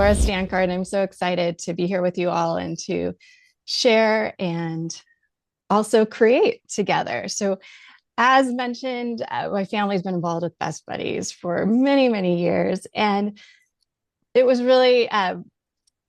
Laura Stankard. I'm so excited to be here with you all and to share and also create together. So, as mentioned, my family's been involved with Best Buddies for many, many years. And it was really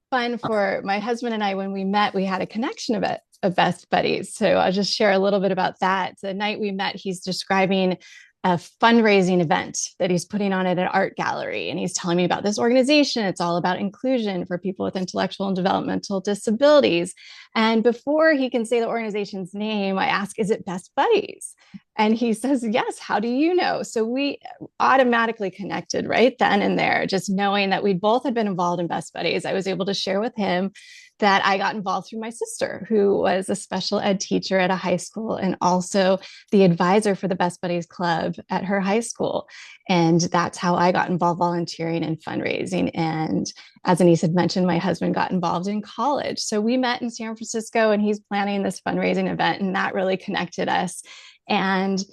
fun for my husband and I. When we met, we had a connection of Best Buddies. So, I'll just share a little bit about that. The night we met, he's describing a fundraising event that he's putting on at an art gallery. And he's telling me about this organization. It's all about inclusion for people with intellectual and developmental disabilities. And before he can say the organization's name, I ask, is it Best Buddies? And he says, yes. How do you know? So we automatically connected right then and there, just knowing that we both had been involved in Best Buddies. I was able to share with him that I got involved through my sister, who was a special ed teacher at a high school and also the advisor for the Best Buddies Club at her high school. And that's how I got involved volunteering and fundraising. And as Anise had mentioned, my husband got involved in college. So we met in San Francisco and he's planning this fundraising event, and that really connected us. And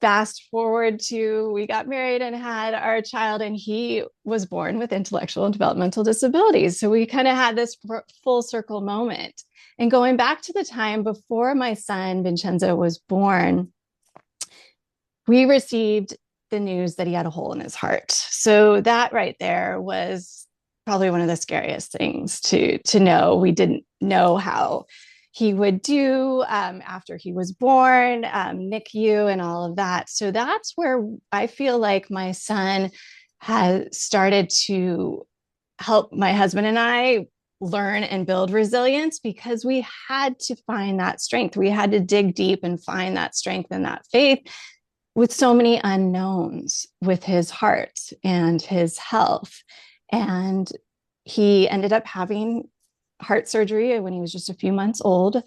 fast forward to we got married and had our child, and he was born with intellectual and developmental disabilities. So we kind of had this full circle moment. And going back to the time before my son Vincenzo was born, we received the news that he had a hole in his heart. So that right there was probably one of the scariest things to know. We didn't know how he would do after he was born, NICU and all of that. So that's where I feel like my son has started to help my husband and I learn and build resilience, because we had to find that strength. We had to dig deep and find that strength and that faith with so many unknowns with his heart and his health. And he ended up having heart surgery when he was just a few months old.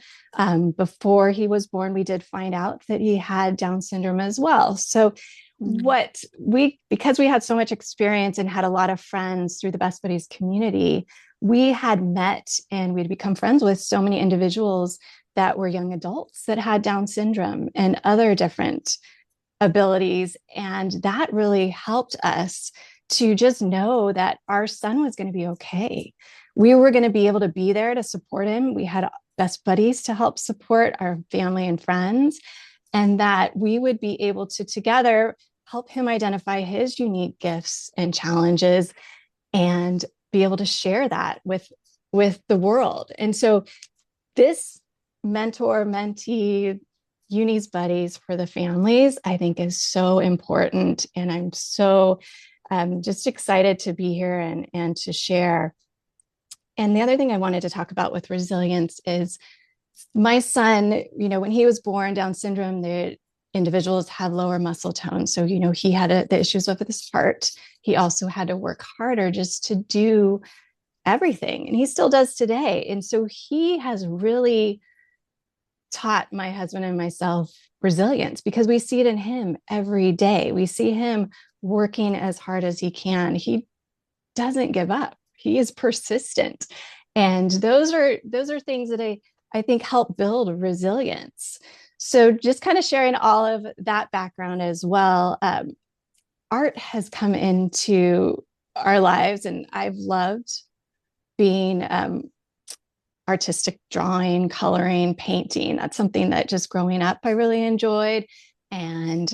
Before he was born, we did find out that he had Down syndrome as well. So because we had so much experience and had a lot of friends through the Best Buddies community, we had met and we'd become friends with so many individuals that were young adults that had Down syndrome and other different abilities. And that really helped us to just know that our son was going to be okay. We were going to be able to be there to support him. We had Best Buddies to help support our family and friends, and that we would be able to together help him identify his unique gifts and challenges and be able to share that with the world. And so this mentor mentee Eunie's buddies for the families, I think, is so important. And I'm so just excited to be here and to share. And the other thing I wanted to talk about with resilience is my son, when he was born, Down syndrome, the individuals have lower muscle tone. So, he had the issues with his heart. He also had to work harder just to do everything. And he still does today. And so he has really taught my husband and myself resilience, because we see it in him every day. We see him working as hard as he can. He doesn't give up. He is persistent. And those are things that I think help build resilience. So just kind of sharing all of that background as well. Art has come into our lives, and I've loved being artistic drawing, coloring, painting. That's something that just growing up, I really enjoyed. And,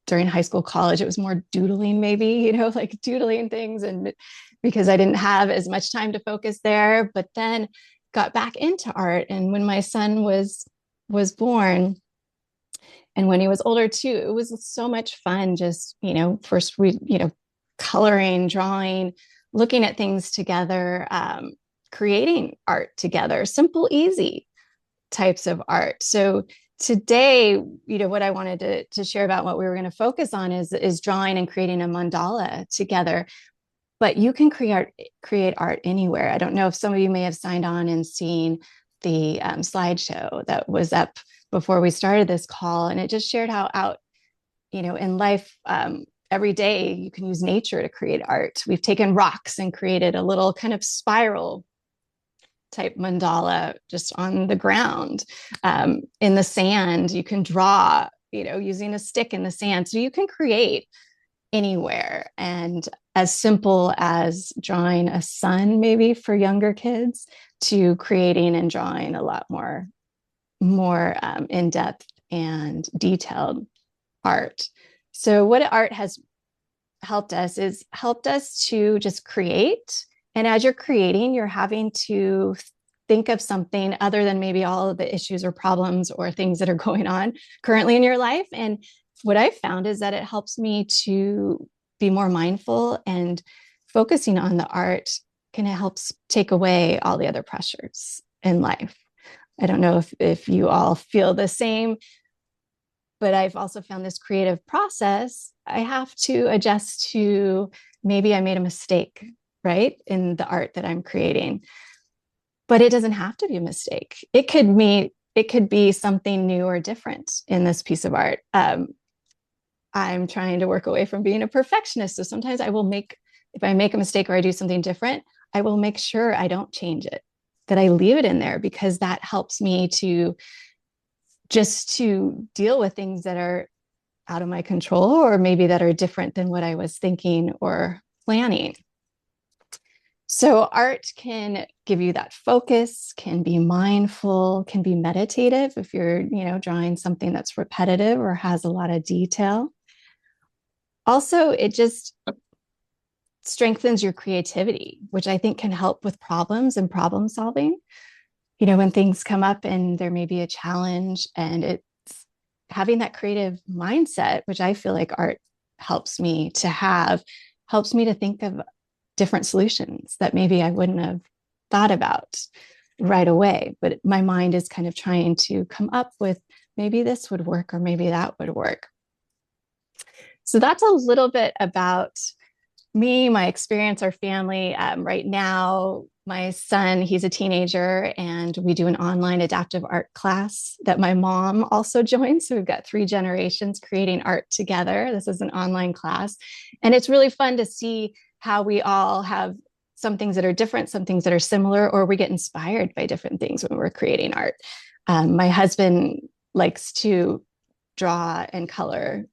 during high school, college, it was more doodling, maybe, like doodling things. And because I didn't have as much time to focus there, but then got back into art. And when my son was born, and when he was older too, it was so much fun. Just, first coloring, drawing, looking at things together, creating art together, simple, easy types of art. So today, what I wanted to share about what we were going to focus on is drawing and creating a mandala together. But you can create art anywhere. I don't know if some of you may have signed on and seen the slideshow that was up before we started this call, and it just shared how out, in life, every day you can use nature to create art. We've taken rocks and created a little kind of spiral type mandala just on the ground. In the sand, you can draw, using a stick in the sand. So you can create anywhere. And as simple as drawing a sun, maybe for younger kids, to creating and drawing a lot more in-depth and detailed art. So what art has helped us to just create. And as you're creating, you're having to think of something other than maybe all of the issues or problems or things that are going on currently in your life. And what I've found is that it helps me to be more mindful, and focusing on the art kind of helps take away all the other pressures in life. I don't know if you all feel the same, but I've also found this creative process, I have to adjust to maybe I made a mistake, right, in the art that I'm creating. But it doesn't have to be a mistake. It could be something new or different in this piece of art. I'm trying to work away from being a perfectionist. So sometimes if I make a mistake or I do something different, I will make sure I don't change it, that I leave it in there, because that helps me to deal with things that are out of my control, or maybe that are different than what I was thinking or planning. So art can give you that focus, can be mindful, can be meditative if you're, drawing something that's repetitive or has a lot of detail. Also, it just strengthens your creativity, which I think can help with problems and problem solving. When things come up and there may be a challenge, and it's having that creative mindset, which I feel like art helps me to think of different solutions that maybe I wouldn't have thought about right away. But my mind is kind of trying to come up with, maybe this would work or maybe that would work. So that's a little bit about me, my experience, our family. Right now, my son, he's a teenager, and we do an online adaptive art class that my mom also joins. So we've got 3 generations creating art together. This is an online class. And it's really fun to see how we all have some things that are different, some things that are similar, or we get inspired by different things when we're creating art. My husband likes to draw and color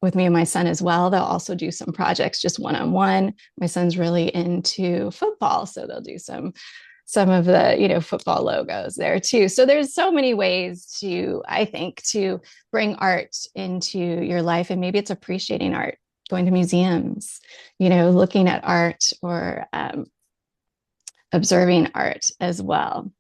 with me and my son as well. They'll also do some projects just one-on-one. My son's really into football, so they'll do some of the football logos there too. So there's so many ways I think, to bring art into your life. And maybe it's appreciating art, going to museums, looking at art, or observing art as well.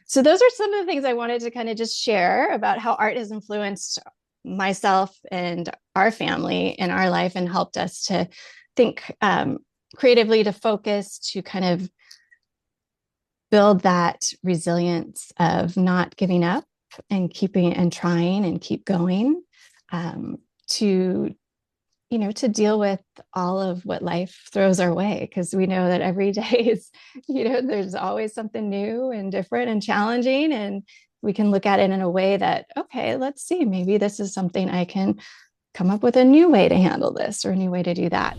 So those are some of the things I wanted to kind of just share about how art has influenced myself and our family in our life, and helped us to think creatively, to focus, to kind of build that resilience of not giving up and keeping and trying and keep going, to deal with all of what life throws our way, because we know that every day is, there's always something new and different and challenging, and we can look at it in a way that, okay, let's see, maybe this is something I can come up with a new way to handle this, or a new way to do that.